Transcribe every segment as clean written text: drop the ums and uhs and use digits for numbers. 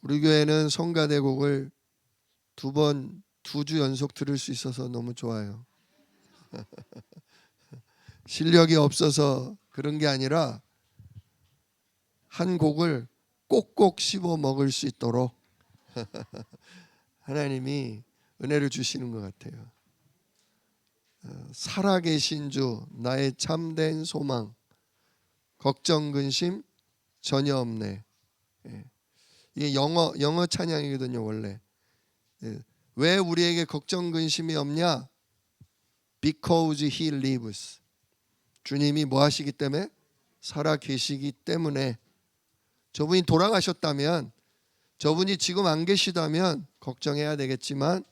우리 교회는 성가대곡을 두 주 연속 들을 수 있어서 너무 좋아요. 실력이 없어서 그런 게 아니라 한 곡을 꼭꼭 씹어 먹을 수 있도록 하나님이 은혜를 주시는 것 같아요. 살아계신 주, 나의 참된 소망, 걱정 근심 전혀 없네. 이게 영어 찬양이거든요, 원래. 왜 우리에게 걱정 근심이 없냐? Because He lives. 주님이 뭐 하시기 때문에? 살아 계시기 때문에. 저분이 돌아가셨다면, 저분이 지금 안 계시다면 걱정해야 되겠지만,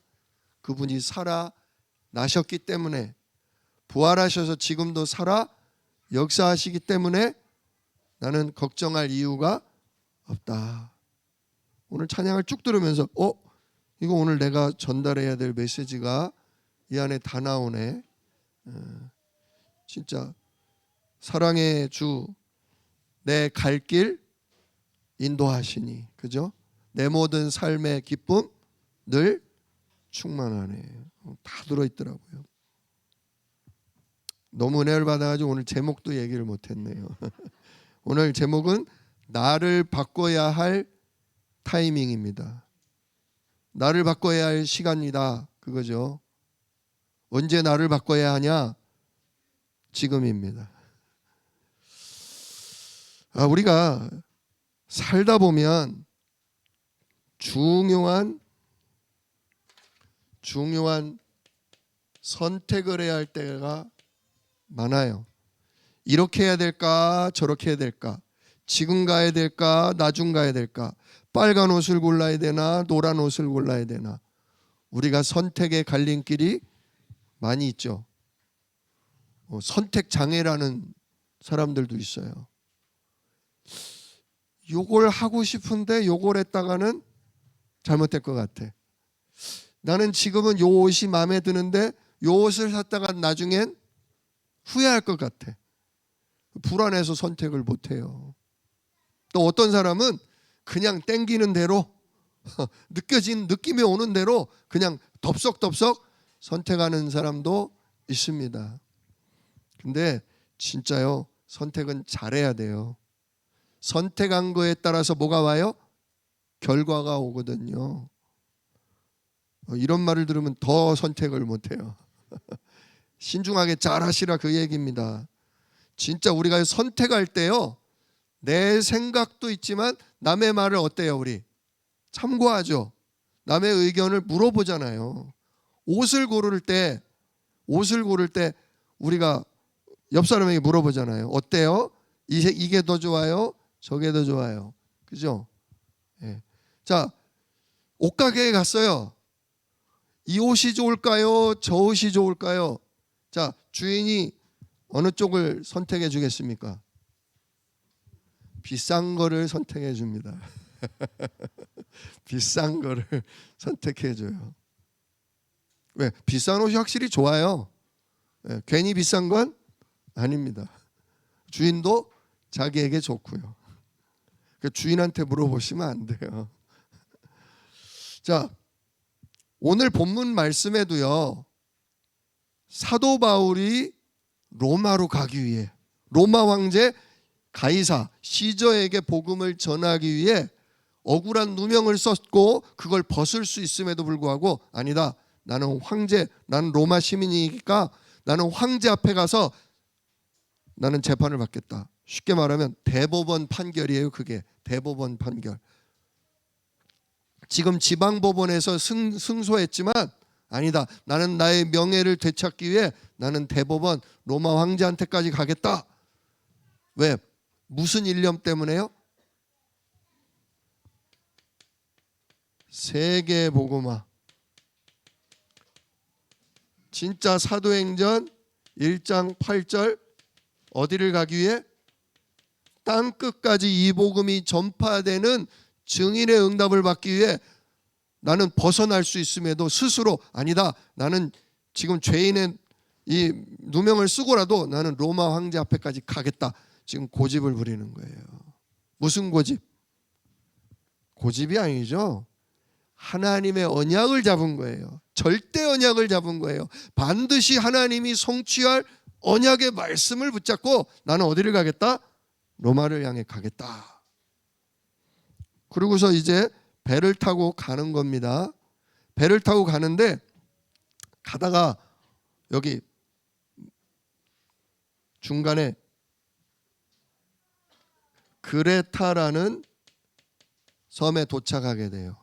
그분이 살아나셨기 때문에, 부활하셔서 지금도 살아 역사하시기 때문에 나는 걱정할 이유가 없다. 오늘 찬양을 쭉 들으면서 이거 오늘 내가 전달해야 될 메시지가 이 안에 다 나오네. 진짜 사랑의 주, 내 갈 길 인도하시니, 그죠? 내 모든 삶의 기쁨 늘 충만하네. 다 들어있더라고요. 너무 은혜를 받아가지고 오늘 제목도 얘기를 못했네요. 오늘 제목은 나를 바꿔야 할 타이밍입니다. 나를 바꿔야 할 시간이다, 그거죠. 언제 나를 바꿔야 하냐? 지금입니다. 우리가 살다 보면 중요한 선택을 해야 할 때가 많아요. 이렇게 해야 될까? 저렇게 해야 될까? 지금 가야 될까? 나중 가야 될까? 빨간 옷을 골라야 되나? 노란 옷을 골라야 되나? 우리가 선택의 갈림길이 많이 있죠. 선택 장애라는 사람들도 있어요. 요걸 하고 싶은데 요걸 했다가는 잘못될 것 같아. 나는 지금은 요 옷이 마음에 드는데 요 옷을 샀다가 나중엔 후회할 것 같아. 불안해서 선택을 못해요. 또 어떤 사람은 그냥 땡기는 대로 느낌이 오는 대로 그냥 덥석덥석 선택하는 사람도 있습니다. 근데 진짜요, 선택은 잘해야 돼요. 선택한 거에 따라서 뭐가 와요? 결과가 오거든요. 이런 말을 들으면 더 선택을 못해요. 신중하게 잘 하시라, 그 얘기입니다. 진짜 우리가 선택할 때요, 내 생각도 있지만 남의 말을 어때요? 우리 참고하죠. 남의 의견을 물어보잖아요. 옷을 고를 때 우리가 옆 사람에게 물어보잖아요. 어때요? 이게 더 좋아요? 저게 더 좋아요? 그죠? 예. 자, 옷가게에 갔어요. 이 옷이 좋을까요? 저 옷이 좋을까요? 자, 주인이 어느 쪽을 선택해 주겠습니까? 비싼 거를 선택해 줍니다. 비싼 거를 선택해 줘요. 왜? 비싼 옷이 확실히 좋아요. 괜히 비싼 건 아닙니다. 주인도 자기에게 좋고요. 주인한테 물어보시면 안 돼요. 자, 오늘 본문 말씀에도요, 사도 바울이 로마로 가기 위해 로마 황제 가이사 시저에게 복음을 전하기 위해 억울한 누명을 썼고 그걸 벗을 수 있음에도 불구하고 아니다, 나는 로마 시민이니까 나는 황제 앞에 가서 나는 재판을 받겠다. 쉽게 말하면 대법원 판결이에요. 그게 대법원 판결. 지금 지방법원에서 승소했지만 아니다, 나는 나의 명예를 되찾기 위해 나는 대법원 로마 황제한테까지 가겠다. 왜? 무슨 일념 때문에요? 세계 복음화. 진짜 사도행전 1장 8절 어디를 가기 위해? 땅 끝까지 이 복음이 전파되는 증인의 응답을 받기 위해 나는 벗어날 수 있음에도 스스로 아니다, 나는 지금 죄인의 이 누명을 쓰고라도 나는 로마 황제 앞에까지 가겠다. 지금 고집을 부리는 거예요. 무슨 고집? 고집이 아니죠. 하나님의 언약을 잡은 거예요. 절대 언약을 잡은 거예요. 반드시 하나님이 성취할 언약의 말씀을 붙잡고 나는 어디를 가겠다? 로마를 향해 가겠다. 그러고서 이제 배를 타고 가는 겁니다. 배를 타고 가는데 가다가 여기 중간에 그레타라는 섬에 도착하게 돼요.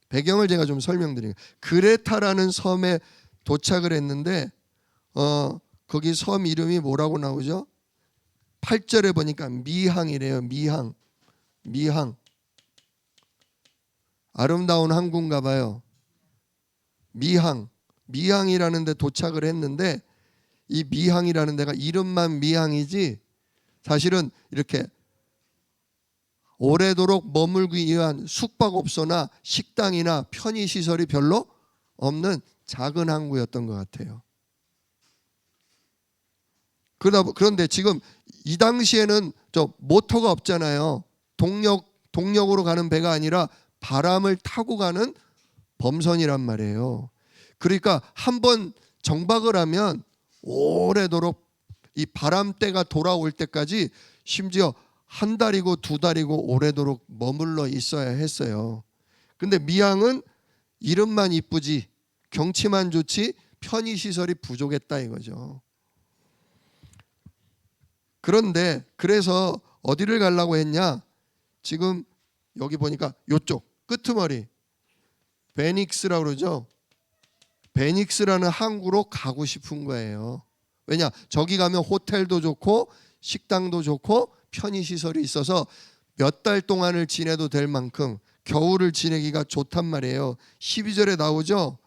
배경을 제가 좀 설명드릴게요. 그레타라는 섬에 도착을 했는데 거기 섬 이름이 뭐라고 나오죠? 8절에 보니까 미항이래요. 미항. 아름다운 항구인가 봐요. 미항이라는 데 도착을 했는데 이 미항이라는 데가 이름만 미항이지 사실은 이렇게 오래도록 머물기 위한 숙박업소나 식당이나 편의시설이 별로 없는 작은 항구였던 것 같아요. 그런데 지금 이 당시에는 저 모터가 없잖아요. 동력으로 가는 배가 아니라 바람을 타고 가는 범선이란 말이에요. 그러니까 한번 정박을 하면 오래도록 이 바람대가 돌아올 때까지 심지어 한 달이고 두 달이고 오래도록 머물러 있어야 했어요. 근데 미항은 이름만 이쁘지 경치만 좋지 편의시설이 부족했다 이거죠. 그런데 그래서 어디를 가려고 했냐? 지금 여기 보니까 이쪽 끄트머리 베닉스라고 그러죠. 베닉스라는 항구로 가고 싶은 거예요. 왜냐? 저기 가면 호텔도 좋고 식당도 좋고 편의시설이 있어서 몇 달 동안을 지내도 될 만큼 겨울을 지내기가 좋단 말이에요. 12절에 나오죠.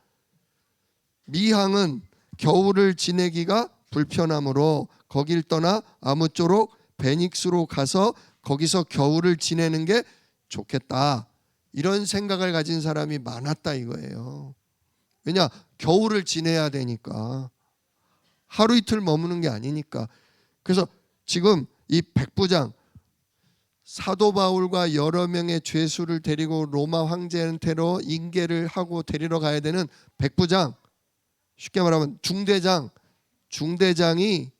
미항은 겨울을 지내기가 불편하므로 거길 떠나 아무쪼록 베닉스로 가서 거기서 겨울을 지내는 게 좋겠다. 이런 생각을 가진 사람이 많았다 이거예요. 왜냐? 겨울을 지내야 되니까. 하루 이틀 머무는 게 아니니까. 그래서 지금 이 백부장 사도 바울과 여러 명의 죄수를 데리고 로마 황제한테로 인계를 하고 데리러 가야 되는 백부장, 쉽게 말하면 중대장이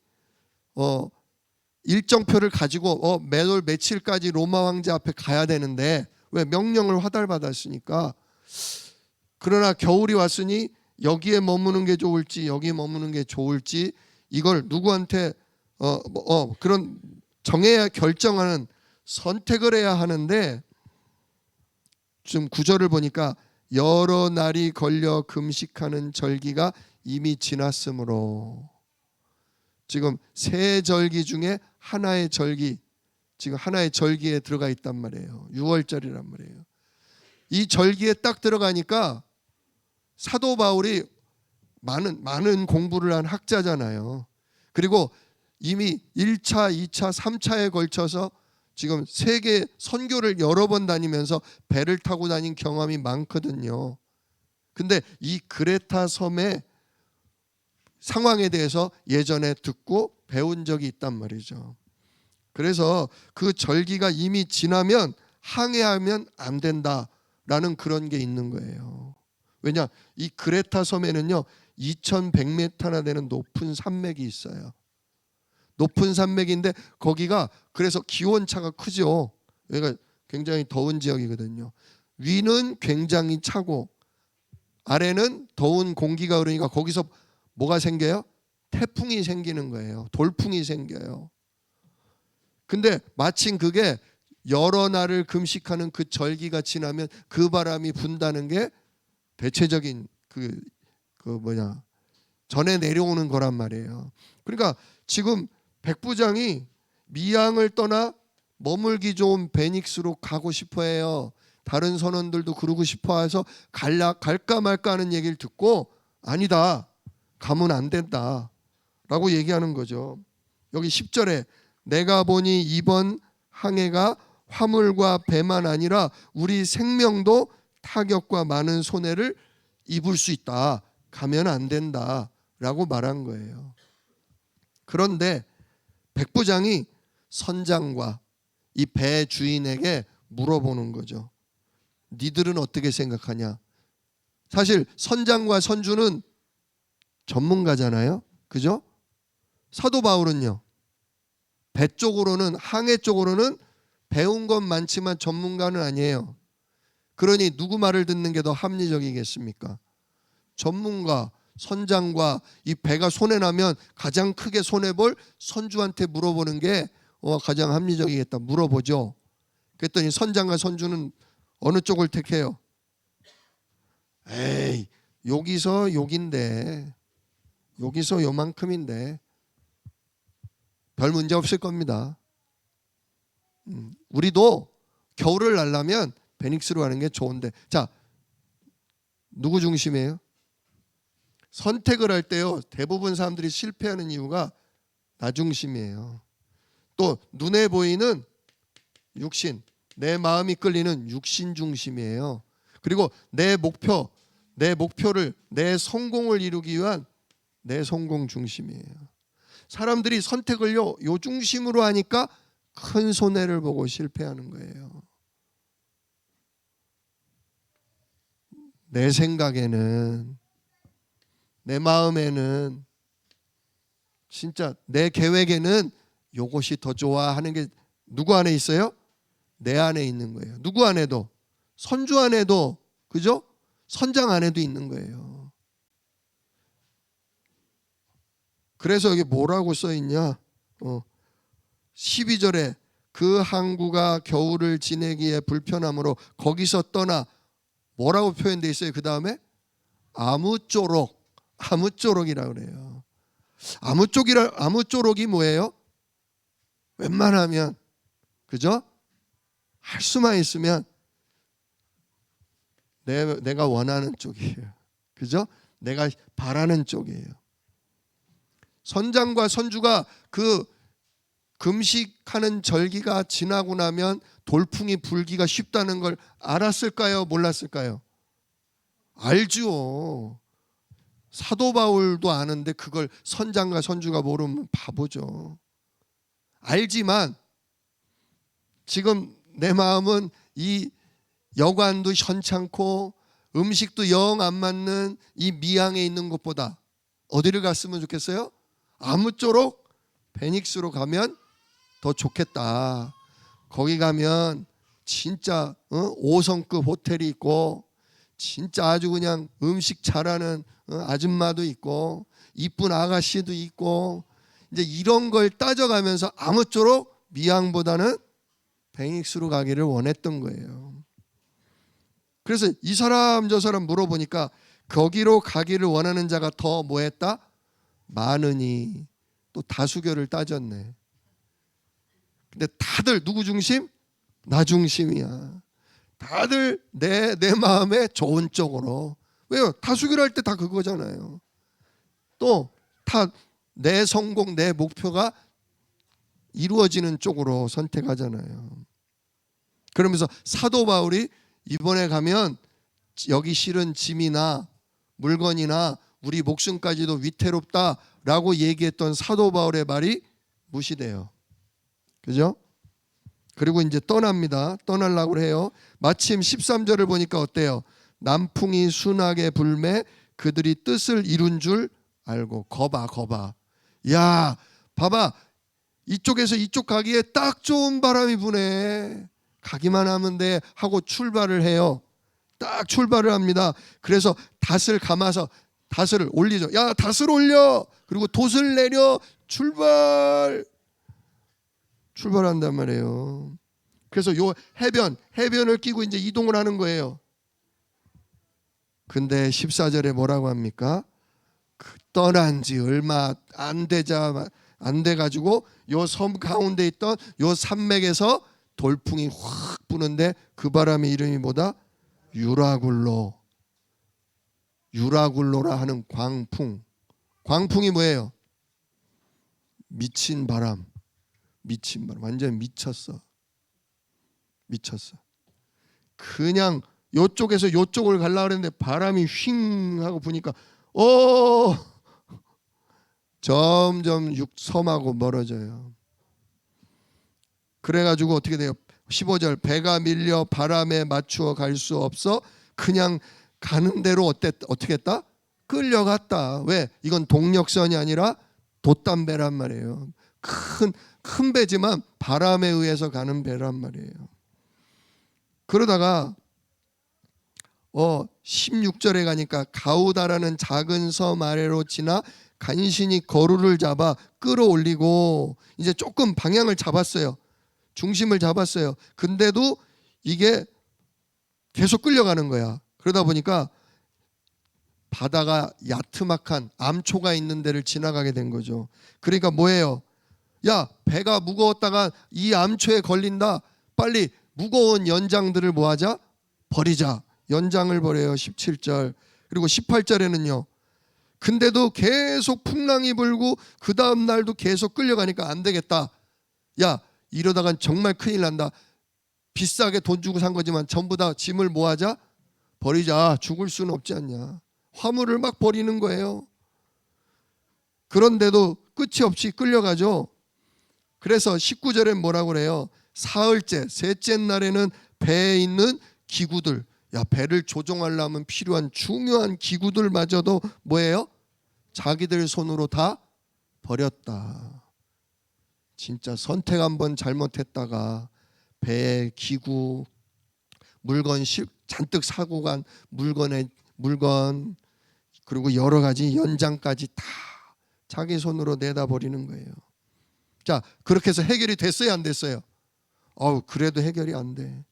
일정표를 가지고 매월 며칠까지 로마 황제 앞에 가야 되는데 왜 명령을 화달받았으니까. 그러나 겨울이 왔으니 여기에 머무는 게 좋을지 여기에 머무는 게 좋을지 이걸 누구한테 그런 정해야 결정하는 선택을 해야 하는데 지금 구절을 보니까 여러 날이 걸려 금식하는 절기가 이미 지났으므로 지금 세 절기 중에 하나의 절기 지금 하나의 절기에 들어가 있단 말이에요. 6월절이란 말이에요. 이 절기에 딱 들어가니까 사도 바울이 많은 공부를 한 학자잖아요. 그리고 이미 1차, 2차, 3차에 걸쳐서 지금 세계 선교를 여러 번 다니면서 배를 타고 다닌 경험이 많거든요. 근데 이 그레타 섬의 상황에 대해서 예전에 듣고 배운 적이 있단 말이죠. 그래서 그 절기가 이미 지나면 항해하면 안 된다라는 그런 게 있는 거예요. 왜냐? 이 그레타 섬에는요 2100m나 되는 높은 산맥이 있어요. 높은 산맥인데 거기가 그래서 기온차가 크죠. 여기가 굉장히 더운 지역이거든요. 위는 굉장히 차고 아래는 더운 공기가 흐르니까 거기서 뭐가 생겨요? 태풍이 생기는 거예요. 돌풍이 생겨요. 근데 마침 그게 여러 날을 금식하는 그 절기가 지나면 그 바람이 분다는 게 대체적인 전에 내려오는 거란 말이에요. 그러니까 지금 백부장이 미항을 떠나 머물기 좋은 베닉스로 가고 싶어 해요. 다른 선원들도 그러고 싶어 해서 갈까 말까 하는 얘기를 듣고 아니다. 가면 안 된다. 라고 얘기하는 거죠. 여기 10절에 내가 보니 이번 항해가 화물과 배만 아니라 우리 생명도 타격과 많은 손해를 입을 수 있다. 가면 안 된다. 라고 말한 거예요. 그런데 백부장이 선장과 이 배 주인에게 물어보는 거죠. 니들은 어떻게 생각하냐? 사실 선장과 선주는 전문가잖아요. 그죠? 사도 바울은요. 배 쪽으로는 항해 쪽으로는 배운 건 많지만 전문가는 아니에요. 그러니 누구 말을 듣는 게 더 합리적이겠습니까? 전문가, 선장과 이 배가 손해나면 가장 크게 손해볼 선주한테 물어보는 게 가장 합리적이겠다. 물어보죠. 그랬더니 선장과 선주는 어느 쪽을 택해요? 에이, 여기서 여긴데, 여기서 요만큼인데 별 문제 없을 겁니다. 우리도 겨울을 날려면 베닉스로 가는 게 좋은데, 자, 누구 중심이에요? 선택을 할 때요, 대부분 사람들이 실패하는 이유가 나 중심이에요. 또 눈에 보이는 육신, 내 마음이 끌리는 육신 중심이에요. 그리고 내 목표를, 내 성공을 이루기 위한 내 성공 중심이에요. 사람들이 선택을요, 요 중심으로 하니까 큰 손해를 보고 실패하는 거예요. 내 생각에는, 내 마음에는, 진짜 내 계획에는 요것이 더 좋아 하는 게 누구 안에 있어요? 내 안에 있는 거예요. 누구 안에도, 선주 안에도, 그죠? 선장 안에도 있는 거예요. 그래서 여기 뭐라고 써 있냐? 12절에 그 항구가 겨울을 지내기에 불편함으로 거기서 떠나, 뭐라고 표현되어 있어요? 그 다음에 아무쪼록이라고 그래요. 아무쪼록이 뭐예요? 웬만하면, 그죠? 할 수만 있으면 내가 원하는 쪽이에요. 그죠? 내가 바라는 쪽이에요. 선장과 선주가 그 금식하는 절기가 지나고 나면 돌풍이 불기가 쉽다는 걸 알았을까요? 몰랐을까요? 알죠. 사도 바울도 아는데 그걸 선장과 선주가 모르면 바보죠. 알지만 지금 내 마음은 이 여관도 현찮고 음식도 영 안 맞는 이 미항에 있는 것보다 어디를 갔으면 좋겠어요? 아무쪼록 베닉스로 가면 더 좋겠다. 거기 가면 진짜 5성급 호텔이 있고 진짜 아주 그냥 음식 잘하는 아줌마도 있고 이쁜 아가씨도 있고, 이제 이런 걸 따져가면서 아무쪼록 미항보다는 베닉스로 가기를 원했던 거예요. 그래서 이 사람 저 사람 물어보니까 거기로 가기를 원하는 자가 더 뭐했다? 많으니. 또 다수결을 따졌네. 근데 다들 누구 중심? 나 중심이야. 다들 내 마음에 좋은 쪽으로. 왜요? 다수결할 때 다 그거잖아요. 또 다 내 성공, 내 목표가 이루어지는 쪽으로 선택하잖아요. 그러면서 사도 바울이 이번에 가면 여기 실은 짐이나 물건이나 우리 목숨까지도 위태롭다라고 얘기했던 사도 바울의 말이 무시돼요. 그죠? 그리고 이제 떠납니다. 떠나려고 해요. 마침 13절을 보니까 어때요? 남풍이 순하게 불매 그들이 뜻을 이룬 줄 알고. 거봐. 야, 봐봐. 이쪽에서 이쪽 가기에 딱 좋은 바람이 부네. 가기만 하면 돼 하고 출발을 해요. 딱 출발을 합니다. 그래서 닷을 감아서 닷을 올리죠. 야, 닷을 올려. 그리고 돛을 내려 출발한단 말이에요. 그래서 요 해변을 끼고 이제 이동을 하는 거예요. 근데 14절에 뭐라고 합니까? 떠난 지 얼마 안 돼가지고 요 섬 가운데 있던 요 산맥에서 돌풍이 확 부는데 그 바람의 이름이 뭐다? 유라굴로라 하는 광풍. 광풍이 뭐예요? 미친 바람. 완전 미쳤어. 그냥 요쪽에서 요쪽을 가려고 했는데 바람이 휙 하고 부니까 점점 섬하고 멀어져요. 그래가지고 어떻게 돼요? 15절 배가 밀려 바람에 맞추어 갈 수 없어 그냥 가는 대로 어떻게 했다? 끌려갔다. 왜? 이건 동력선이 아니라 돛담배란 말이에요. 큰 배지만 바람에 의해서 가는 배란 말이에요. 그러다가 16절에 가니까 가우다라는 작은 섬 아래로 지나 간신히 거루를 잡아 끌어올리고 이제 조금 방향을 잡았어요. 중심을 잡았어요. 근데도 이게 계속 끌려가는 거야. 그러다 보니까 바다가 야트막한 암초가 있는 데를 지나가게 된 거죠. 그러니까 뭐예요? 야, 배가 무거웠다가 이 암초에 걸린다. 빨리 무거운 연장들을 뭐하자? 버리자. 연장을 버려요. 17절. 그리고 18절에는요. 근데도 계속 풍랑이 불고 그 다음 날도 계속 끌려가니까 안 되겠다. 야, 이러다간 정말 큰일 난다. 비싸게 돈 주고 산 거지만 전부 다 짐을 뭐하자? 버리자. 죽을 수는 없지 않냐. 화물을 막 버리는 거예요. 그런데도 끝이 없이 끌려가죠. 그래서 19절에 뭐라고 그래요? 사흘째, 셋째 날에는 배에 있는 기구들, 야, 배를 조종하려면 필요한 중요한 기구들마저도 뭐예요? 자기들 손으로 다 버렸다. 진짜 선택 한번 잘못했다가 배에 기구, 물건 잔뜩 사고 간 물건 그리고 여러 가지 연장까지 다 자기 손으로 내다 버리는 거예요. 자, 그렇게 해서 해결이 됐어요, 안 됐어요? 그래도 해결이 안 돼.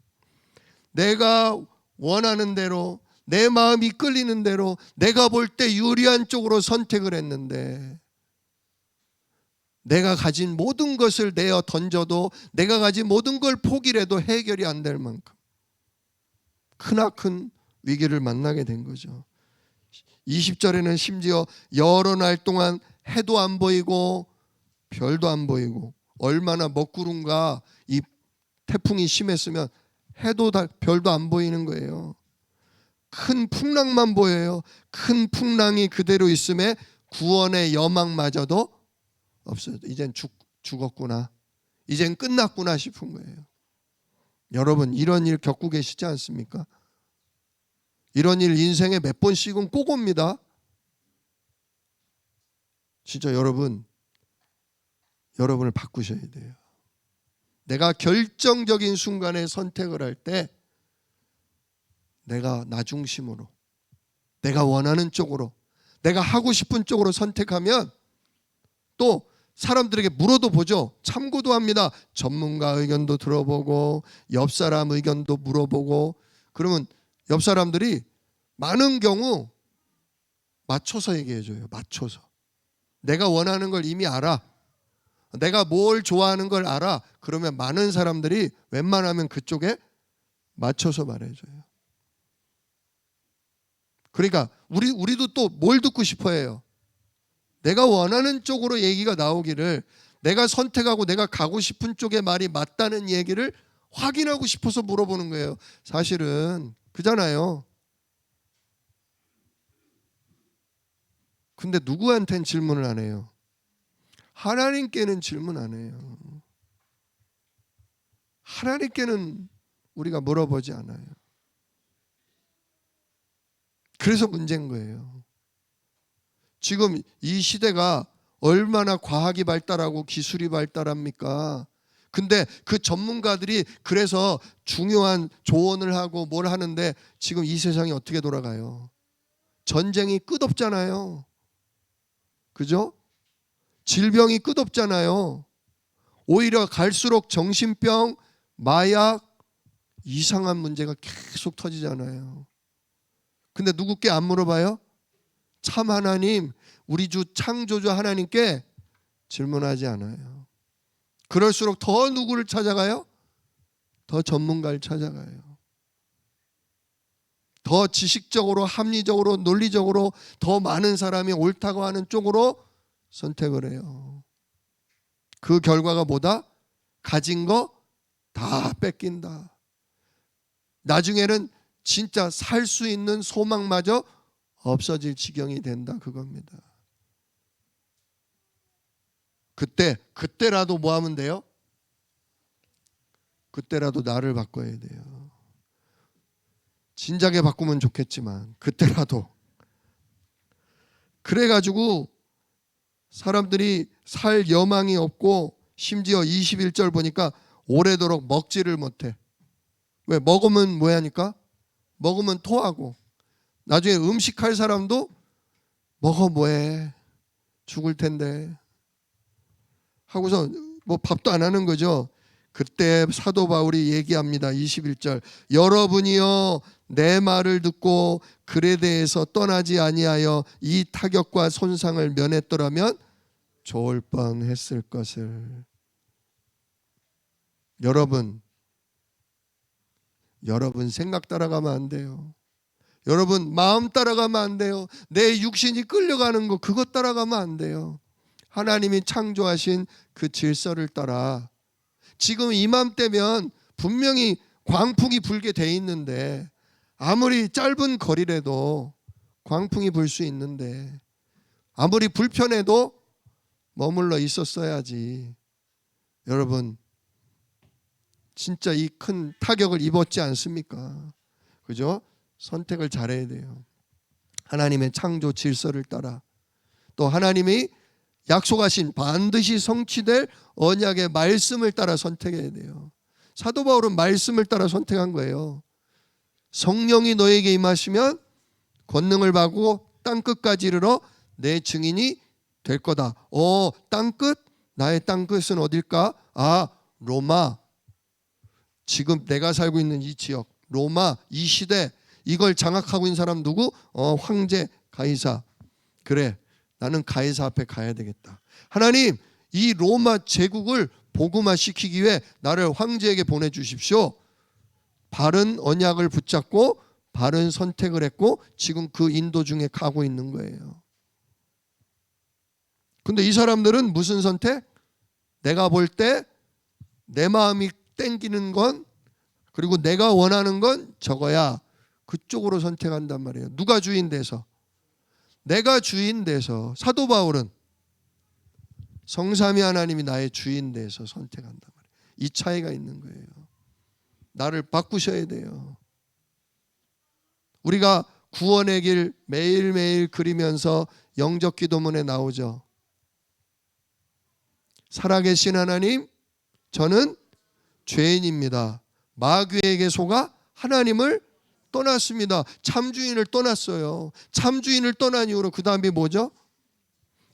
내가 원하는 대로, 내 마음이 끌리는 대로, 내가 볼 때 유리한 쪽으로 선택을 했는데 내가 가진 모든 것을 내어 던져도, 내가 가진 모든 걸 포기를 해도 해결이 안 될 만큼 크나큰 위기를 만나게 된 거죠. 20절에는 심지어 여러 날 동안 해도 안 보이고 별도 안 보이고, 얼마나 먹구름과 이 태풍이 심했으면 해도 별도 안 보이는 거예요. 큰 풍랑만 보여요. 큰 풍랑이 그대로 있음에 구원의 여망마저도 없어요. 이젠 죽었구나, 이젠 끝났구나 싶은 거예요. 여러분, 이런 일 겪고 계시지 않습니까? 이런 일 인생에 몇 번씩은 꼭 옵니다. 진짜 여러분을 바꾸셔야 돼요. 내가 결정적인 순간에 선택을 할 때 내가 나 중심으로, 내가 원하는 쪽으로, 내가 하고 싶은 쪽으로 선택하면 또 사람들에게 물어도 보죠. 참고도 합니다. 전문가 의견도 들어보고 옆 사람 의견도 물어보고. 그러면 옆 사람들이 많은 경우 맞춰서 얘기해줘요. 맞춰서. 내가 원하는 걸 이미 알아. 내가 뭘 좋아하는 걸 알아. 그러면 많은 사람들이 웬만하면 그쪽에 맞춰서 말해줘요. 그러니까 우리도 또 뭘 듣고 싶어 해요? 내가 원하는 쪽으로 얘기가 나오기를, 내가 선택하고 내가 가고 싶은 쪽의 말이 맞다는 얘기를 확인하고 싶어서 물어보는 거예요. 사실은 그잖아요. 근데 누구한테는 질문을 안 해요? 하나님께는 질문 안 해요. 하나님께는 우리가 물어보지 않아요. 그래서 문제인 거예요. 지금 이 시대가 얼마나 과학이 발달하고 기술이 발달합니까? 근데 그 전문가들이 그래서 중요한 조언을 하고 뭘 하는데 지금 이 세상이 어떻게 돌아가요? 전쟁이 끝없잖아요. 그죠? 질병이 끝없잖아요. 오히려 갈수록 정신병, 마약, 이상한 문제가 계속 터지잖아요. 근데 누구께 안 물어봐요? 참 하나님, 우리 주 창조주 하나님께 질문하지 않아요. 그럴수록 더 누구를 찾아가요? 더 전문가를 찾아가요. 더 지식적으로, 합리적으로, 논리적으로 더 많은 사람이 옳다고 하는 쪽으로 선택을 해요. 그 결과가 뭐다? 가진 거 다 뺏긴다. 나중에는 진짜 살 수 있는 소망마저 없어질 지경이 된다, 그겁니다. 그때라도 뭐 하면 돼요? 그때라도 나를 바꿔야 돼요. 진작에 바꾸면 좋겠지만 그때라도. 그래가지고 사람들이 살 여망이 없고 심지어 21절 보니까 오래도록 먹지를 못해. 왜? 먹으면 뭐 하니까? 먹으면 토하고 나중에 음식할 사람도 먹어 뭐해 죽을 텐데 하고서 뭐 밥도 안 하는 거죠. 그때 사도 바울이 얘기합니다. 21절 여러분이여 내 말을 듣고 글에 대해서 떠나지 아니하여 이 타격과 손상을 면했더라면 좋을 뻔했을 것을. 여러분 생각 따라가면 안 돼요. 여러분 마음 따라가면 안 돼요. 내 육신이 끌려가는 거 그것 따라가면 안 돼요. 하나님이 창조하신 그 질서를 따라. 지금 이맘때면 분명히 광풍이 불게 돼 있는데 아무리 짧은 거리라도 광풍이 불 수 있는데 아무리 불편해도 머물러 있었어야지. 여러분 진짜 이 큰 타격을 입었지 않습니까? 그죠? 선택을 잘해야 돼요. 하나님의 창조 질서를 따라 또 하나님이 약속하신 반드시 성취될 언약의 말씀을 따라 선택해야 돼요. 사도 바울은 말씀을 따라 선택한 거예요. 성령이 너에게 임하시면 권능을 받고 땅끝까지 이르러 내 증인이 될 거다. 땅끝? 나의 땅끝은 어딜까? 로마. 지금 내가 살고 있는 이 지역 로마 이 시대 이걸 장악하고 있는 사람 누구? 황제 가이사. 그래 나는 가이사 앞에 가야 되겠다. 하나님 이 로마 제국을 복음화 시키기 위해 나를 황제에게 보내주십시오. 바른 언약을 붙잡고 바른 선택을 했고 지금 그 인도 중에 가고 있는 거예요. 근데 이 사람들은 무슨 선택? 내가 볼 때 내 마음이 땡기는 건 그리고 내가 원하는 건 저거야. 그쪽으로 선택한단 말이에요. 누가 주인 돼서? 내가 주인 돼서. 사도 바울은 성삼위 하나님이 나의 주인 돼서 선택한단 말이에요. 이 차이가 있는 거예요. 나를 바꾸셔야 돼요. 우리가 구원의 길 매일매일 그리면서 영적 기도문에 나오죠. 살아계신 하나님, 저는 죄인입니다. 마귀에게 속아 하나님을 떠났습니다. 참주인을 떠났어요. 참주인을 떠난 이후로 그 다음에 뭐죠?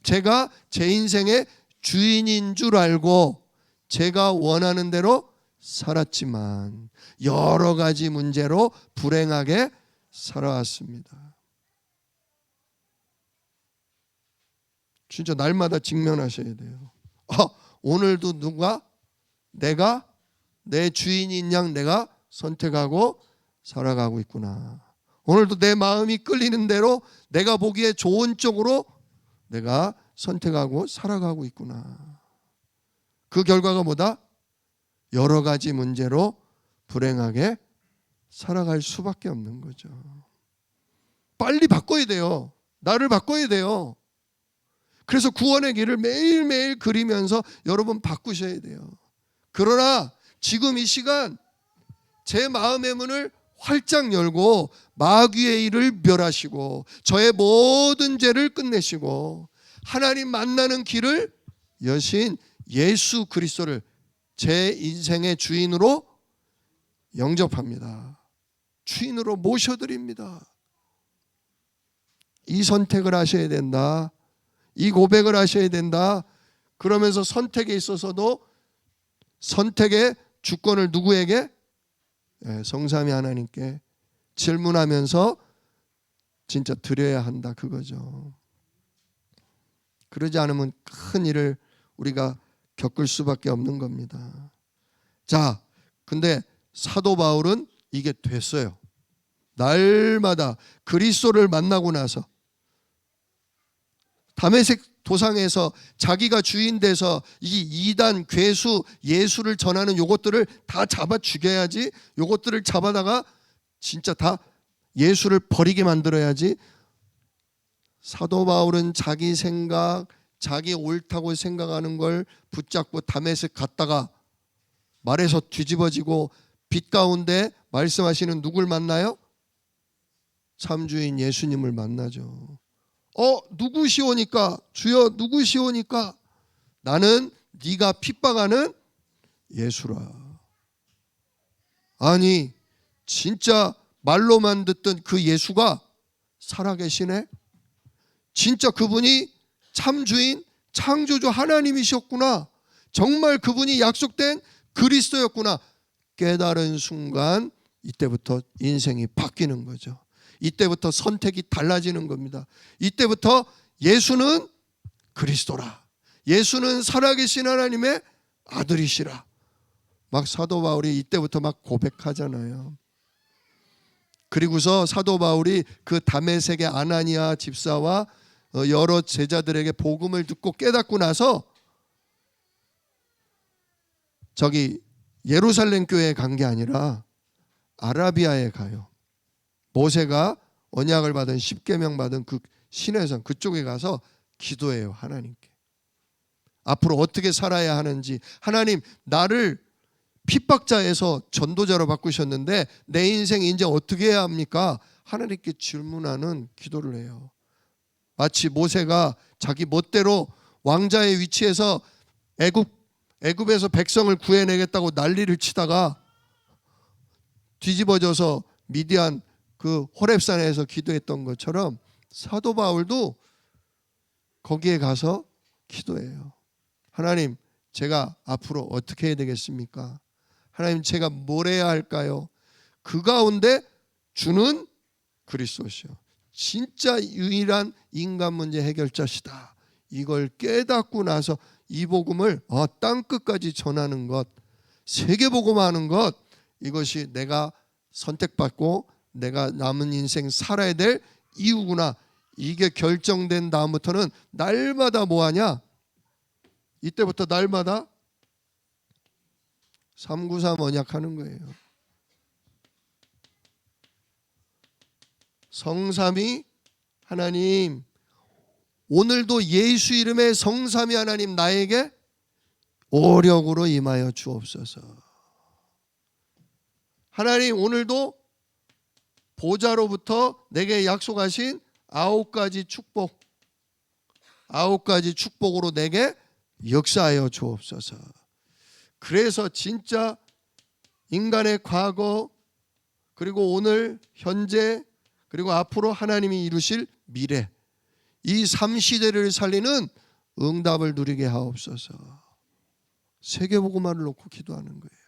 제가 제 인생의 주인인 줄 알고 제가 원하는 대로 살았지만 여러 가지 문제로 불행하게 살아왔습니다. 진짜 날마다 직면하셔야 돼요. 오늘도 누가 내가 내 주인인 양 내가 선택하고 살아가고 있구나. 오늘도 내 마음이 끌리는 대로 내가 보기에 좋은 쪽으로 내가 선택하고 살아가고 있구나. 그 결과가 뭐다? 여러 가지 문제로 불행하게 살아갈 수밖에 없는 거죠. 빨리 바꿔야 돼요. 나를 바꿔야 돼요. 그래서 구원의 길을 매일매일 그리면서 여러분 바꾸셔야 돼요. 그러나 지금 이 시간 제 마음의 문을 활짝 열고 마귀의 일을 멸하시고 저의 모든 죄를 끝내시고 하나님 만나는 길을 여신 예수 그리스도를 제 인생의 주인으로 영접합니다. 주인으로 모셔드립니다. 이 선택을 하셔야 된다. 이 고백을 하셔야 된다. 그러면서 선택에 있어서도 선택의 주권을 누구에게? 성삼위 하나님께 질문하면서 진짜 드려야 한다 그거죠. 그러지 않으면 큰 일을 우리가 겪을 수밖에 없는 겁니다. 자, 근데 사도 바울은 이게 됐어요. 날마다 그리스도를 만나고 나서 다메섹 도상에서 자기가 주인 돼서 이 이단, 괴수, 예수를 전하는 요것들을 다 잡아 죽여야지. 요것들을 잡아다가 진짜 다 예수를 버리게 만들어야지. 사도 바울은 자기 생각, 자기 옳다고 생각하는 걸 붙잡고 다메섹 갔다가 말에서 뒤집어지고 빛 가운데 말씀하시는 누굴 만나요? 참주인 예수님을 만나죠. 누구시오니까? 주여 누구시오니까? 나는 네가 핍박하는 예수라. 아니 진짜 말로만 듣던 그 예수가 살아계시네? 진짜 그분이 참주인 창조주 하나님이셨구나. 정말 그분이 약속된 그리스도였구나. 깨달은 순간 이때부터 인생이 바뀌는 거죠. 이때부터 선택이 달라지는 겁니다. 이때부터 예수는 그리스도라. 예수는 살아계신 하나님의 아들이시라. 막 사도 바울이 이때부터 막 고백하잖아요. 그리고서 사도 바울이 그 다메섹의 아나니아 집사와 여러 제자들에게 복음을 듣고 깨닫고 나서 저기 예루살렘 교회에 간 게 아니라 아라비아에 가요. 모세가 언약을 받은 십계명 받은 그 시내산 그쪽에 가서 기도해요. 하나님께. 앞으로 어떻게 살아야 하는지. 하나님, 나를 핍박자에서 전도자로 바꾸셨는데 내 인생 이제 어떻게 해야 합니까? 하나님께 질문하는 기도를 해요. 마치 모세가 자기 멋대로 왕자의 위치에서 애굽에서 백성을 구해내겠다고 난리를 치다가 뒤집어져서 미디안 그 호렙산에서 기도했던 것처럼 사도 바울도 거기에 가서 기도해요. 하나님, 제가 앞으로 어떻게 해야 되겠습니까? 하나님, 제가 뭘 해야 할까요? 그 가운데 주는 그리스도시요. 진짜 유일한 인간 문제 해결자시다. 이걸 깨닫고 나서 이 복음을 땅 끝까지 전하는 것, 세계복음하는 것, 이것이 내가 선택받고 내가 남은 인생 살아야 될 이유구나. 이게 결정된 다음부터는 날마다 뭐하냐? 이때부터 날마다 393 언약하는 거예요. 성삼위 하나님, 오늘도 예수 이름의 성삼위 하나님 나에게 오력으로 임하여 주옵소서. 하나님, 오늘도 보좌로부터 내게 약속하신 9가지 축복, 9가지 축복으로 내게 역사하여 주옵소서. 그래서 진짜 인간의 과거, 그리고 오늘, 현재, 그리고 앞으로 하나님이 이루실 미래, 이 3시대를 살리는 응답을 누리게 하옵소서. 세계복음화를 놓고 기도하는 거예요.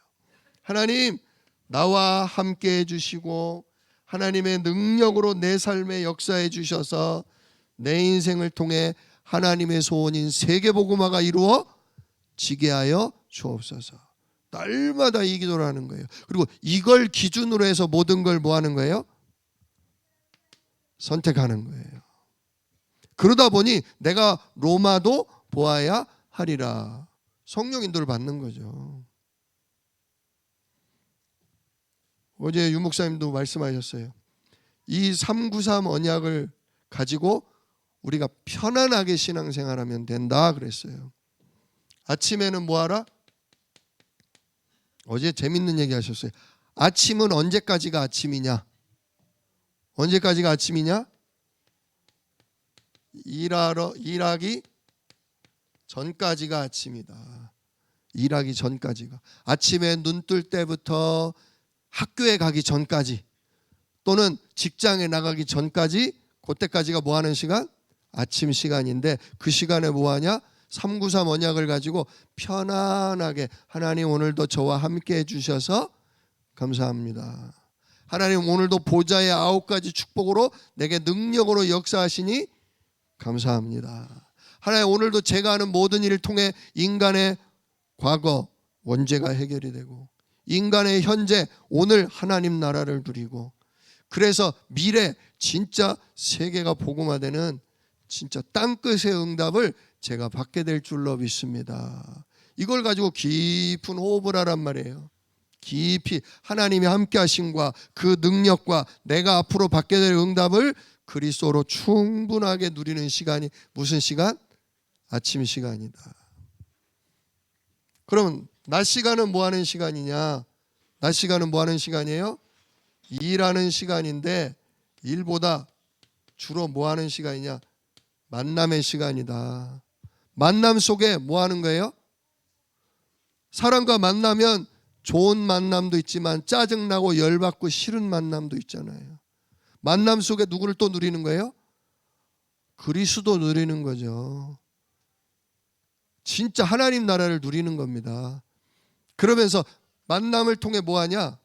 하나님, 나와 함께 해주시고 하나님의 능력으로 내 삶에 역사해 주셔서 내 인생을 통해 하나님의 소원인 세계복음화가 이루어지게 하여 주옵소서. 날마다 이 기도를 하는 거예요. 그리고 이걸 기준으로 해서 모든 걸 뭐 하는 거예요? 선택하는 거예요. 그러다 보니 내가 로마도 보아야 하리라. 성령 인도를 받는 거죠. 어제 유목사님도 말씀하셨어요. 이 393 언약을 가지고 우리가 편안하게 신앙생활하면 된다 그랬어요. 아침에는 뭐하라? 어제 재밌는 얘기 하셨어요. 아침은 언제까지가 아침이냐? 언제까지가 아침이냐? 일하기 전까지가 아침이다. 일하기 전까지가. 아침에 눈 뜰 때부터 학교에 가기 전까지, 또는 직장에 나가기 전까지, 그때까지가 뭐 하는 시간? 아침 시간인데, 그 시간에 뭐 하냐? 393 언약을 가지고 편안하게, 하나님 오늘도 저와 함께 해주셔서 감사합니다. 하나님 오늘도 보좌의 9가지 축복으로 내게 능력으로 역사하시니 감사합니다. 하나님 오늘도 제가 하는 모든 일을 통해 인간의 과거, 원죄가 해결이 되고 인간의 현재, 오늘 하나님 나라를 누리고, 그래서 미래 진짜 세계가 복음화되는 진짜 땅끝의 응답을 제가 받게 될 줄로 믿습니다. 이걸 가지고 깊은 호흡을 하란 말이에요. 깊이 하나님이 함께 하심과 그 능력과 내가 앞으로 받게 될 응답을 그리스도로 충분하게 누리는 시간이 무슨 시간? 아침 시간이다. 그러면 낮 시간은 뭐 하는 시간이냐? 낮 시간은 뭐 하는 시간이에요? 일하는 시간인데 일보다 주로 뭐 하는 시간이냐? 만남의 시간이다. 만남 속에 뭐 하는 거예요? 사람과 만나면 좋은 만남도 있지만 짜증나고 열받고 싫은 만남도 있잖아요. 만남 속에 누구를 또 누리는 거예요? 그리스도 누리는 거죠. 진짜 하나님 나라를 누리는 겁니다. 그러면서 만남을 통해 뭐 하냐?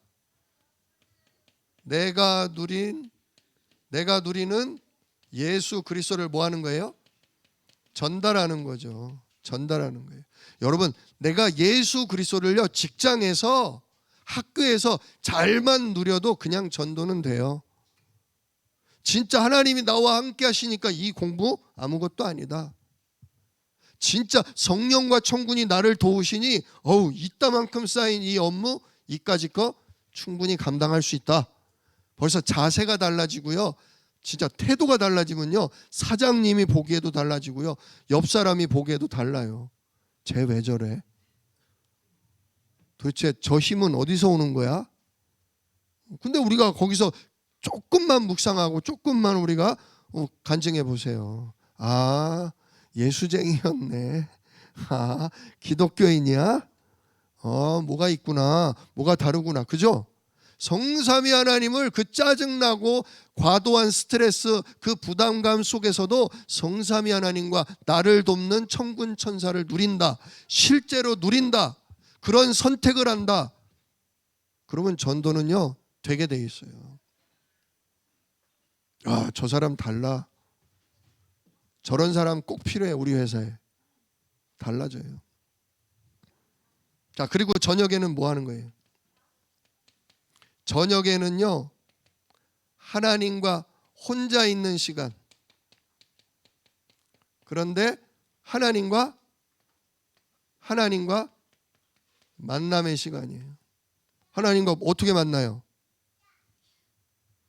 내가 누리는 예수 그리스도를 뭐 하는 거예요? 전달하는 거죠. 전달하는 거예요. 여러분, 내가 예수 그리스도를요, 직장에서 학교에서 잘만 누려도 그냥 전도는 돼요. 진짜 하나님이 나와 함께 하시니까 이 공부 아무것도 아니다. 진짜 성령과 천군이 나를 도우시니 이따만큼 쌓인 이 업무 이까짓 거 충분히 감당할 수 있다. 벌써 자세가 달라지고요. 진짜 태도가 달라지면요. 사장님이 보기에도 달라지고요. 옆 사람이 보기에도 달라요. 쟤 왜 저래? 도대체 저 힘은 어디서 오는 거야? 근데 우리가 거기서 조금만 묵상하고 조금만 우리가 간증해 보세요. 아, 예수쟁이였네. 아, 기독교인이야? 뭐가 있구나. 뭐가 다르구나. 그죠? 성삼위 하나님을 그 짜증나고 과도한 스트레스 그 부담감 속에서도 성삼위 하나님과 나를 돕는 천군 천사를 누린다. 실제로 누린다. 그런 선택을 한다. 그러면 전도는요 되게 돼 있어요. 아, 저 사람 달라. 저런 사람 꼭 필요해. 우리 회사에. 달라져요. 자, 그리고 저녁에는 뭐 하는 거예요? 저녁에는요 하나님과 혼자 있는 시간. 그런데 하나님과 만남의 시간이에요. 하나님과 어떻게 만나요?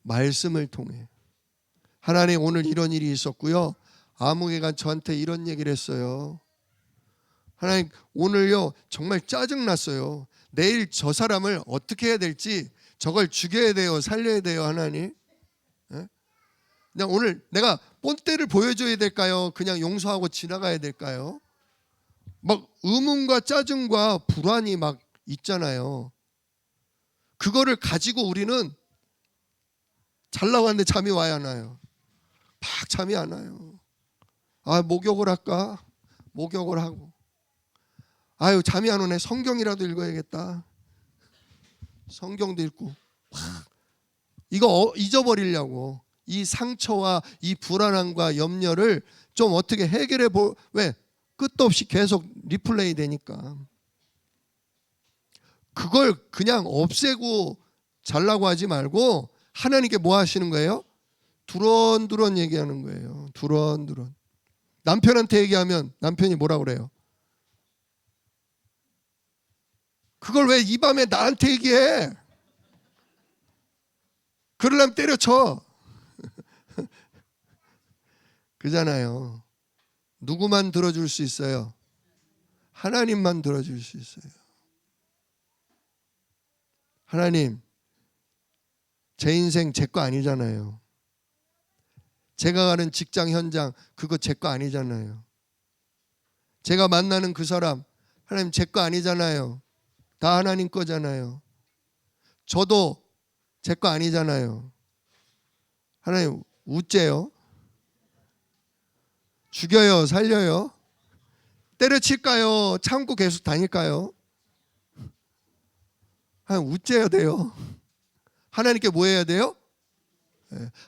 말씀을 통해. 하나님, 오늘 이런 일이 있었고요. 아무개가 저한테 이런 얘기를 했어요. 하나님, 오늘요 정말 짜증났어요. 내일 저 사람을 어떻게 해야 될지, 저걸 죽여야 돼요, 살려야 돼요, 하나님. 그냥 오늘 내가 본때를 보여줘야 될까요? 그냥 용서하고 지나가야 될까요? 막 의문과 짜증과 불안이 막 있잖아요. 그거를 가지고 우리는 잘나고 하는데 잠이 와야 하나요? 막 잠이 안 와요. 아, 목욕을 할까? 목욕을 하고. 아유, 잠이 안 오네. 성경이라도 읽어야겠다. 성경도 읽고. 이거 잊어버리려고. 이 상처와 이 불안함과 염려를 좀 어떻게 해결해 왜? 끝도 없이 계속 리플레이 되니까. 그걸 그냥 없애고 잘라고 하지 말고 하나님께 뭐 하시는 거예요? 두런두런 얘기하는 거예요. 두런두런. 남편한테 얘기하면 남편이 뭐라 그래요? 그걸 왜 이 밤에 나한테 얘기해? 그러려면 때려쳐. 그잖아요. 누구만 들어줄 수 있어요? 하나님만 들어줄 수 있어요. 하나님, 제 인생 제 거 아니잖아요. 제가 가는 직장 현장 그거 제 거 아니잖아요. 제가 만나는 그 사람 하나님 제 거 아니잖아요. 다 하나님 거잖아요. 저도 제 거 아니잖아요. 하나님, 우째요? 죽여요? 살려요? 때려칠까요? 참고 계속 다닐까요? 하나님, 우째야 돼요. 하나님께 뭐 해야 돼요?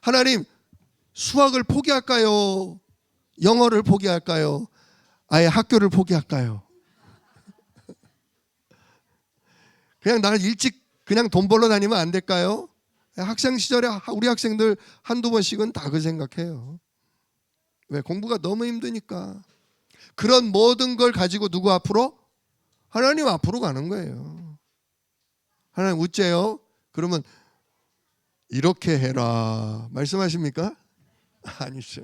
하나님, 수학을 포기할까요? 영어를 포기할까요? 아예 학교를 포기할까요? 그냥 나는 일찍 그냥 돈 벌러 다니면 안 될까요? 학생 시절에 우리 학생들 한두 번씩은 다 그 생각해요. 왜? 공부가 너무 힘드니까. 그런 모든 걸 가지고 누구 앞으로? 하나님 앞으로 가는 거예요. 하나님, 우째요? 그러면 이렇게 해라 말씀하십니까? 아니죠.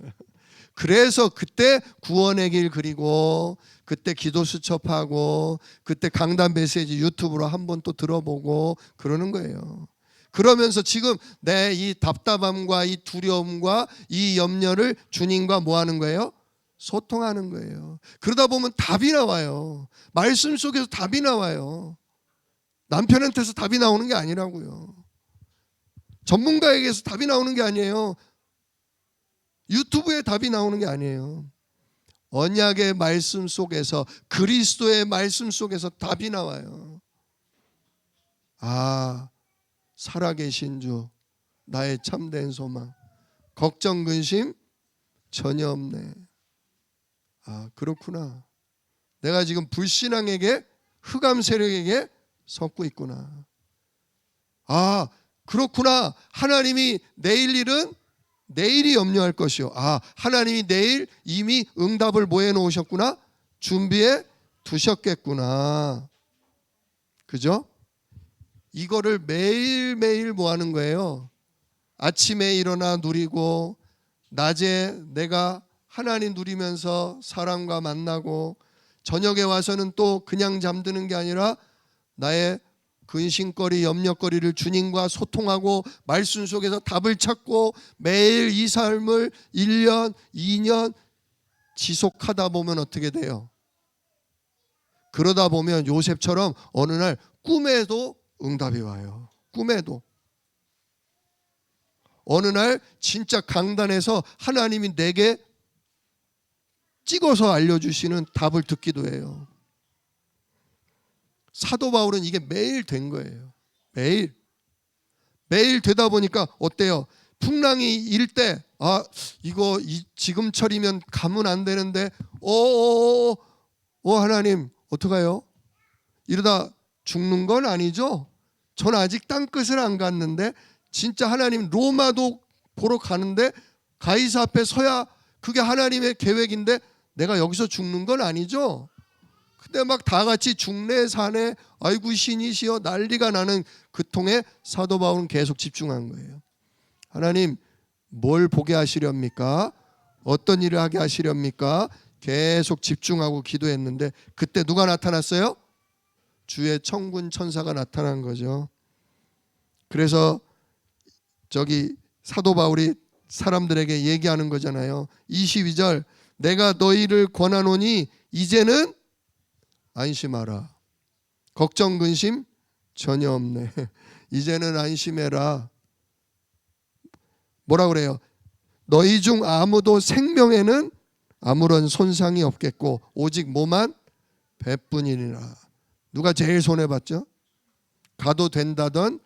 그래서 그때 구원의 길 그리고 그때 기도 수첩하고 그때 강단 메시지 유튜브로 한번 또 들어보고 그러는 거예요. 그러면서 지금 내 이 답답함과 이 두려움과 이 염려를 주님과 뭐 하는 거예요? 소통하는 거예요. 그러다 보면 답이 나와요. 말씀 속에서 답이 나와요. 남편한테서 답이 나오는 게 아니라고요. 전문가에게서 답이 나오는 게 아니에요. 유튜브에 답이 나오는 게 아니에요. 언약의 말씀 속에서, 그리스도의 말씀 속에서 답이 나와요. 아, 살아계신 주, 나의 참된 소망, 걱정 근심 전혀 없네. 아, 그렇구나. 내가 지금 불신앙에게, 흑암 세력에게 섞고 있구나. 아, 그렇구나. 하나님이 내일 일은 내일이 염려할 것이요. 아, 하나님이 내일 이미 응답을 뭐 해놓으셨구나? 준비해 두셨겠구나. 그죠? 이거를 매일매일 뭐 하는 거예요? 아침에 일어나 누리고, 낮에 내가 하나님 누리면서 사람과 만나고, 저녁에 와서는 또 그냥 잠드는 게 아니라 나의 근심거리, 염려거리를 주님과 소통하고 말씀 속에서 답을 찾고 매일 이 삶을 1년, 2년 지속하다 보면 어떻게 돼요? 그러다 보면 요셉처럼 어느 날 꿈에도 응답이 와요. 꿈에도. 어느 날 진짜 강단에서 하나님이 내게 찍어서 알려주시는 답을 듣기도 해요. 사도 바울은 이게 매일 된 거예요. 매일 되다 보니까 어때요? 풍랑이 일 때, 아, 이거 지금철이면 가면 안 되는데, 하나님 어떡해요? 이러다 죽는 건 아니죠? 전 아직 땅끝을 안 갔는데, 진짜 하나님 로마도 보러 가는데 가이사 앞에 서야 그게 하나님의 계획인데 내가 여기서 죽는 건 아니죠? 근데 막 다 같이 죽네 사네 아이고 신이시여 난리가 나는 그 통에 사도 바울은 계속 집중한 거예요. 하나님 뭘 보게 하시렵니까? 어떤 일을 하게 하시렵니까? 계속 집중하고 기도했는데 그때 누가 나타났어요? 주의 천군 천사가 나타난 거죠. 그래서 저기 사도 바울이 사람들에게 얘기하는 거잖아요. 22절 내가 너희를 권하노니 이제는 안심하라. 걱정 근심 전혀 없네. 이제는 안심해라. 뭐라 그래요? 너희 중 아무도 생명에는 아무런 손상이 없겠고 오직 뭐만 배뿐이니라. 누가 제일 손해봤죠? 가도 된다던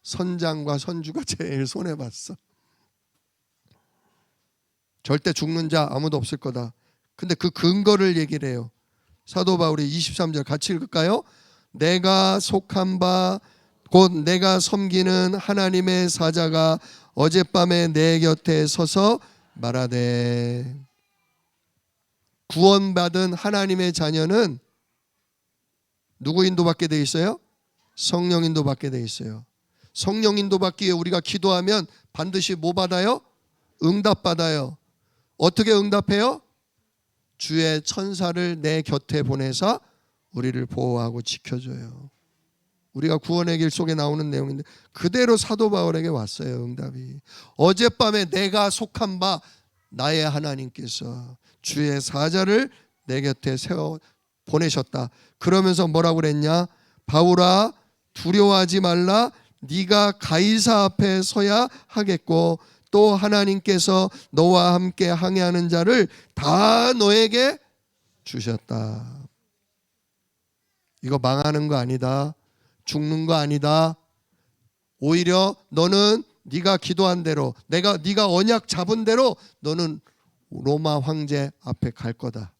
선장과 선주가 제일 손해봤어. 절대 죽는 자 아무도 없을 거다. 근데 그 근거를 얘기를 해요. 사도 바울이 23절 같이 읽을까요? 내가 속한 바 곧 내가 섬기는 하나님의 사자가 어젯밤에 내 곁에 서서 말하되. 구원받은 하나님의 자녀는 누구 인도받게 돼 있어요? 성령 인도받게 돼 있어요. 성령 인도받기 위해 우리가 기도하면 반드시 뭐 받아요? 응답 받아요. 어떻게 응답해요? 주의 천사를 내 곁에 보내서 우리를 보호하고 지켜줘요. 우리가 구원의 길 속에 나오는 내용인데 그대로 사도 바울에게 왔어요. 응답이. 어젯밤에 내가 속한 바 나의 하나님께서 주의 사자를 내 곁에 세워 보내셨다. 그러면서 뭐라고 그랬냐? 바울아 두려워하지 말라. 네가 가이사 앞에 서야 하겠고 또 하나님께서 너와 함께 항해하는 자를 다 너에게 주셨다. 이거 망하는 거 아니다. 죽는 거 아니다. 오히려 너는 네가 기도한 대로 네가 언약 잡은 대로 너는 로마 황제 앞에 갈 거다.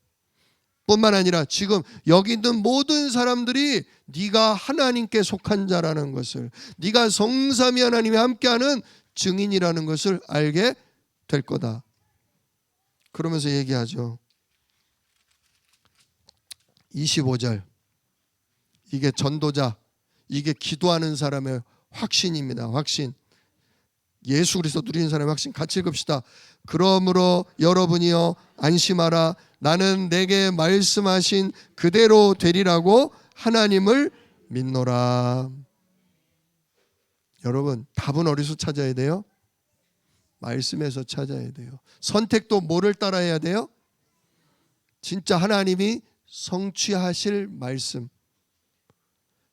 뿐만 아니라 지금 여기 있는 모든 사람들이 네가 하나님께 속한 자라는 것을, 네가 성삼위 하나님이 함께하는 증인이라는 것을 알게 될 거다. 그러면서 얘기하죠. 25절. 이게 전도자, 이게 기도하는 사람의 확신입니다. 확신. 예수 그리스도 누리는 사람의 확신 같이 읽읍시다. 그러므로 여러분이여 안심하라. 나는 내게 말씀하신 그대로 되리라고 하나님을 믿노라. 여러분, 답은 어디서 찾아야 돼요? 말씀에서 찾아야 돼요. 선택도 뭐를 따라해야 돼요? 진짜 하나님이 성취하실 말씀.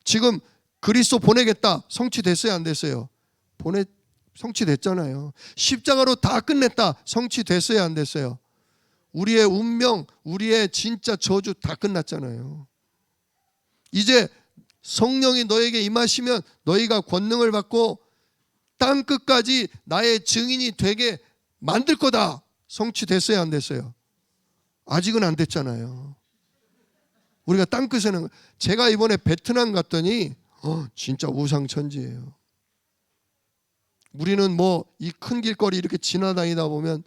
지금 그리스도 보내겠다. 성취됐어요, 안 됐어요? 성취됐잖아요. 십자가로 다 끝냈다. 성취됐어요, 안 됐어요? 우리의 운명, 우리의 진짜 저주 다 끝났잖아요. 이제 성령이 너에게 임하시면 너희가 권능을 받고 땅 끝까지 나의 증인이 되게 만들 거다. 성취됐어요, 안 됐어요? 아직은 안 됐잖아요. 우리가 땅 끝에는, 제가 이번에 베트남 갔더니 진짜 우상천지예요. 우리는 뭐 이 큰 길거리 이렇게 지나다니다 보면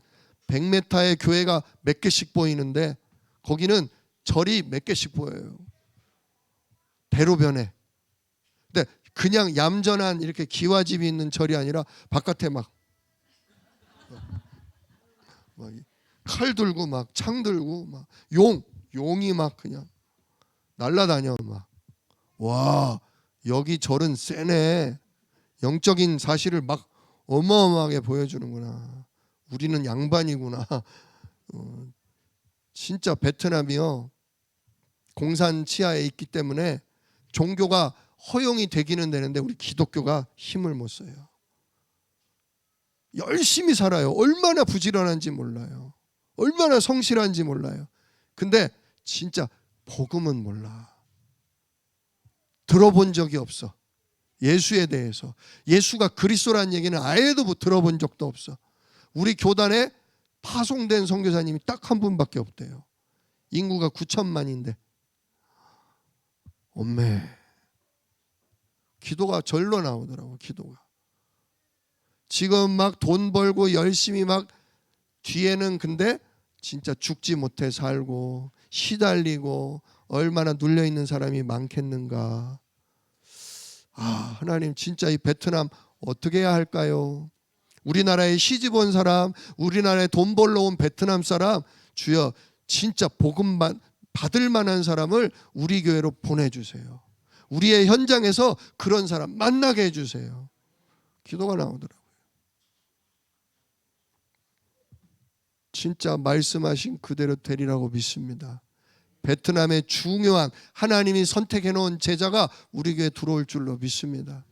100m의 교회가 몇 개씩 보이는데 거기는 절이 몇 개씩 보여요. 대로변에. 근데 그냥 얌전한 이렇게 기와집이 있는 절이 아니라 바깥에 막 칼 들고 막 창 들고 막 용이 막 그냥 날라다녀 막. 와, 여기 절은 세네. 영적인 사실을 막 어마어마하게 보여주는구나. 우리는 양반이구나. 진짜 베트남이요, 공산 치하에 있기 때문에 종교가 허용이 되기는 되는데 우리 기독교가 힘을 못 써요. 열심히 살아요. 얼마나 부지런한지 몰라요. 얼마나 성실한지 몰라요. 근데 진짜 복음은 몰라. 들어본 적이 없어. 예수에 대해서. 예수가 그리스도라는 얘기는 아예도 들어본 적도 없어. 우리 교단에 파송된 선교사님이 딱 한 분밖에 없대요. 인구가 9천만인데. 엄매. 기도가 절로 나오더라고, 기도가. 지금 막 돈 벌고 열심히 막 뒤에는 근데 진짜 죽지 못해 살고 시달리고 얼마나 눌려있는 사람이 많겠는가. 하나님 진짜 이 베트남 어떻게 해야 할까요? 우리나라에 시집 온 사람, 우리나라에 돈 벌러 온 베트남 사람, 주여 진짜 복음 받을 만한 사람을 우리 교회로 보내주세요. 우리의 현장에서 그런 사람 만나게 해주세요. 기도가 나오더라고요. 진짜 말씀하신 그대로 되리라고 믿습니다. 베트남의 중요한 하나님이 선택해 놓은 제자가 우리 교회에 들어올 줄로 믿습니다.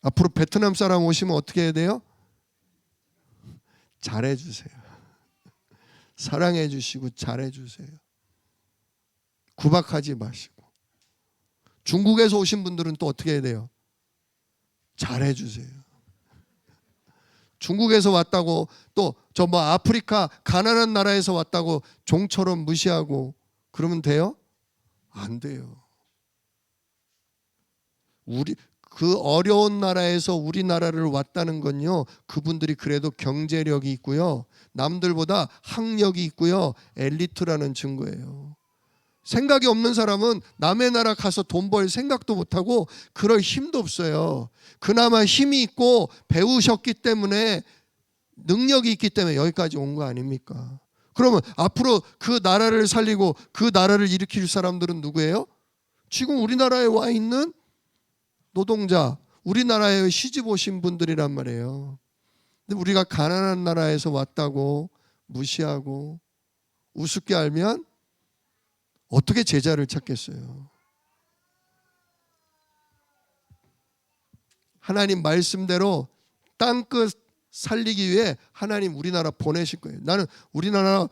앞으로 베트남 사람 오시면 어떻게 해야 돼요? 잘해 주세요. 사랑해 주시고 잘해 주세요. 구박하지 마시고. 중국에서 오신 분들은 또 어떻게 해야 돼요? 잘해 주세요. 중국에서 왔다고 또 저 뭐 아프리카 가난한 나라에서 왔다고 종처럼 무시하고 그러면 돼요? 안 돼요. 우리 그 어려운 나라에서 우리나라를 왔다는 건요, 그분들이 그래도 경제력이 있고요, 남들보다 학력이 있고요, 엘리트라는 증거예요. 생각이 없는 사람은 남의 나라 가서 돈 벌 생각도 못하고 그럴 힘도 없어요. 그나마 힘이 있고 배우셨기 때문에, 능력이 있기 때문에 여기까지 온 거 아닙니까? 그러면 앞으로 그 나라를 살리고 그 나라를 일으킬 사람들은 누구예요? 지금 우리나라에 와 있는 노동자, 우리나라에 시집 오신 분들이란 말이에요. 근데 우리가 가난한 나라에서 왔다고 무시하고 우습게 알면 어떻게 제자를 찾겠어요? 하나님 말씀대로 땅끝 살리기 위해 하나님 우리나라 보내실 거예요. 나는 우리나라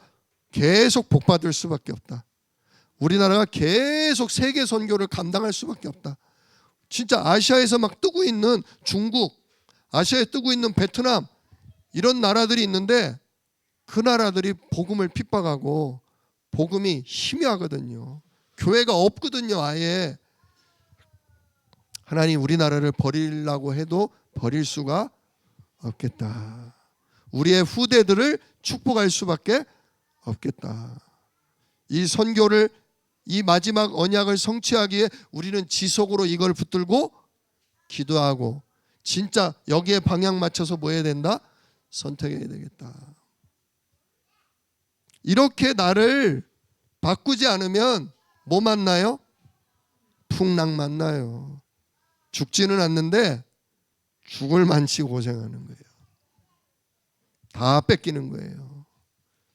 계속 복받을 수밖에 없다. 우리나라가 계속 세계 선교를 감당할 수밖에 없다. 진짜 아시아에서 막 뜨고 있는 중국, 아시아에 뜨고 있는 베트남, 이런 나라들이 있는데 그 나라들이 복음을 핍박하고 복음이 희미하거든요. 교회가 없거든요, 아예. 하나님 우리나라를 버리려고 해도 버릴 수가 없겠다. 우리의 후대들을 축복할 수밖에 없겠다. 이 선교를, 이 마지막 언약을 성취하기에 우리는 지속으로 이걸 붙들고 기도하고 진짜 여기에 방향 맞춰서 뭐 해야 된다? 선택해야 되겠다. 이렇게 나를 바꾸지 않으면 뭐 만나요? 풍랑 만나요. 죽지는 않는데 죽을 만치 고생하는 거예요. 다 뺏기는 거예요.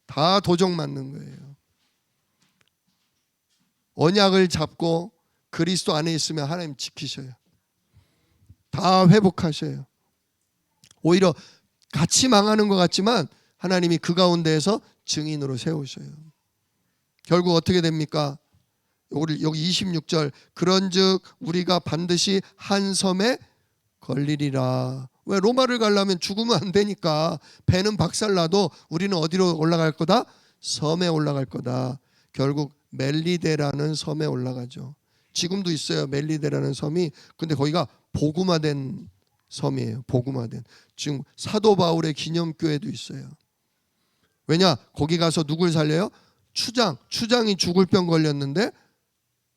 다 도적 맞는 거예요. 언약을 잡고 그리스도 안에 있으면 하나님 지키셔요. 다 회복하셔요. 오히려 같이 망하는 것 같지만 하나님이 그 가운데에서 증인으로 세우셔요. 결국 어떻게 됩니까? 여기 26절, 그런즉 우리가 반드시 한 섬에 걸리리라. 왜? 로마를 가려면 죽으면 안 되니까. 배는 박살나도 우리는 어디로 올라갈 거다? 섬에 올라갈 거다. 결국 멜리데라는 섬에 올라가죠. 지금도 있어요, 멜리데라는 섬이. 근데 거기가 복음화된 섬이에요. 복음화된. 지금 사도 바울의 기념교회도 있어요. 왜냐? 거기 가서 누굴 살려요? 추장이 죽을 병 걸렸는데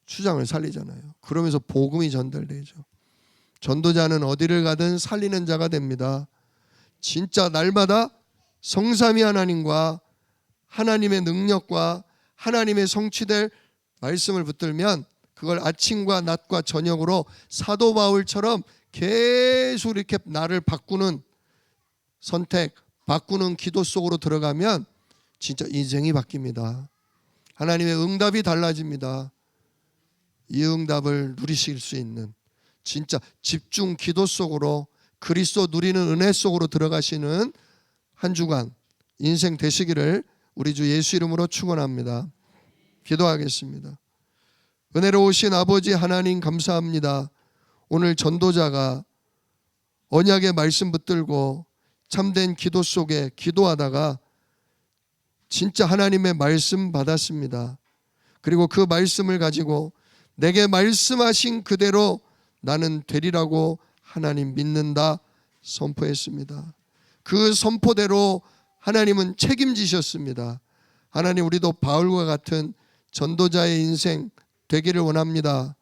추장을 살리잖아요. 그러면서 복음이 전달되죠. 전도자는 어디를 가든 살리는 자가 됩니다. 진짜 날마다 성삼위 하나님과 하나님의 능력과 하나님의 성취될 말씀을 붙들면 그걸 아침과 낮과 저녁으로 사도 바울처럼 계속 이렇게 나를 바꾸는 선택, 바꾸는 기도 속으로 들어가면 진짜 인생이 바뀝니다. 하나님의 응답이 달라집니다. 이 응답을 누리실 수 있는 진짜 집중 기도 속으로 그리스도 누리는 은혜 속으로 들어가시는 한 주간 인생 되시기를 우리 주 예수 이름으로 축원합니다. 기도하겠습니다. 은혜로우신 아버지 하나님 감사합니다. 오늘 전도자가 언약의 말씀 붙들고 참된 기도 속에 기도하다가 진짜 하나님의 말씀 받았습니다. 그리고 그 말씀을 가지고 내게 말씀하신 그대로 나는 되리라고 하나님 믿는다 선포했습니다. 그 선포대로 하나님은 책임지셨습니다. 하나님, 우리도 바울과 같은 전도자의 인생 되기를 원합니다.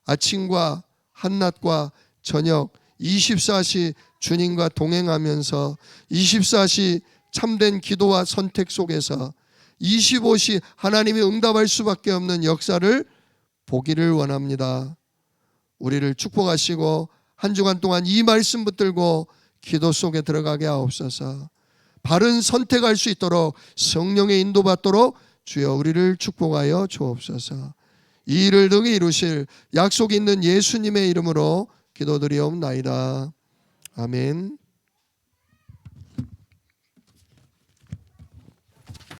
아침과 한낮과 저녁 24시 주님과 동행하면서 24시 참된 기도와 선택 속에서 25시 하나님이 응답할 수밖에 없는 역사를 보기를 원합니다. 우리를 축복하시고 한 주간 동안 이 말씀 붙들고 기도 속에 들어가게 하옵소서. 바른 선택할 수 있도록 성령의 인도받도록 주여 우리를 축복하여 주옵소서. 이 일을 능히 이루실 약속 있는 예수님의 이름으로 기도드리옵나이다. 아멘.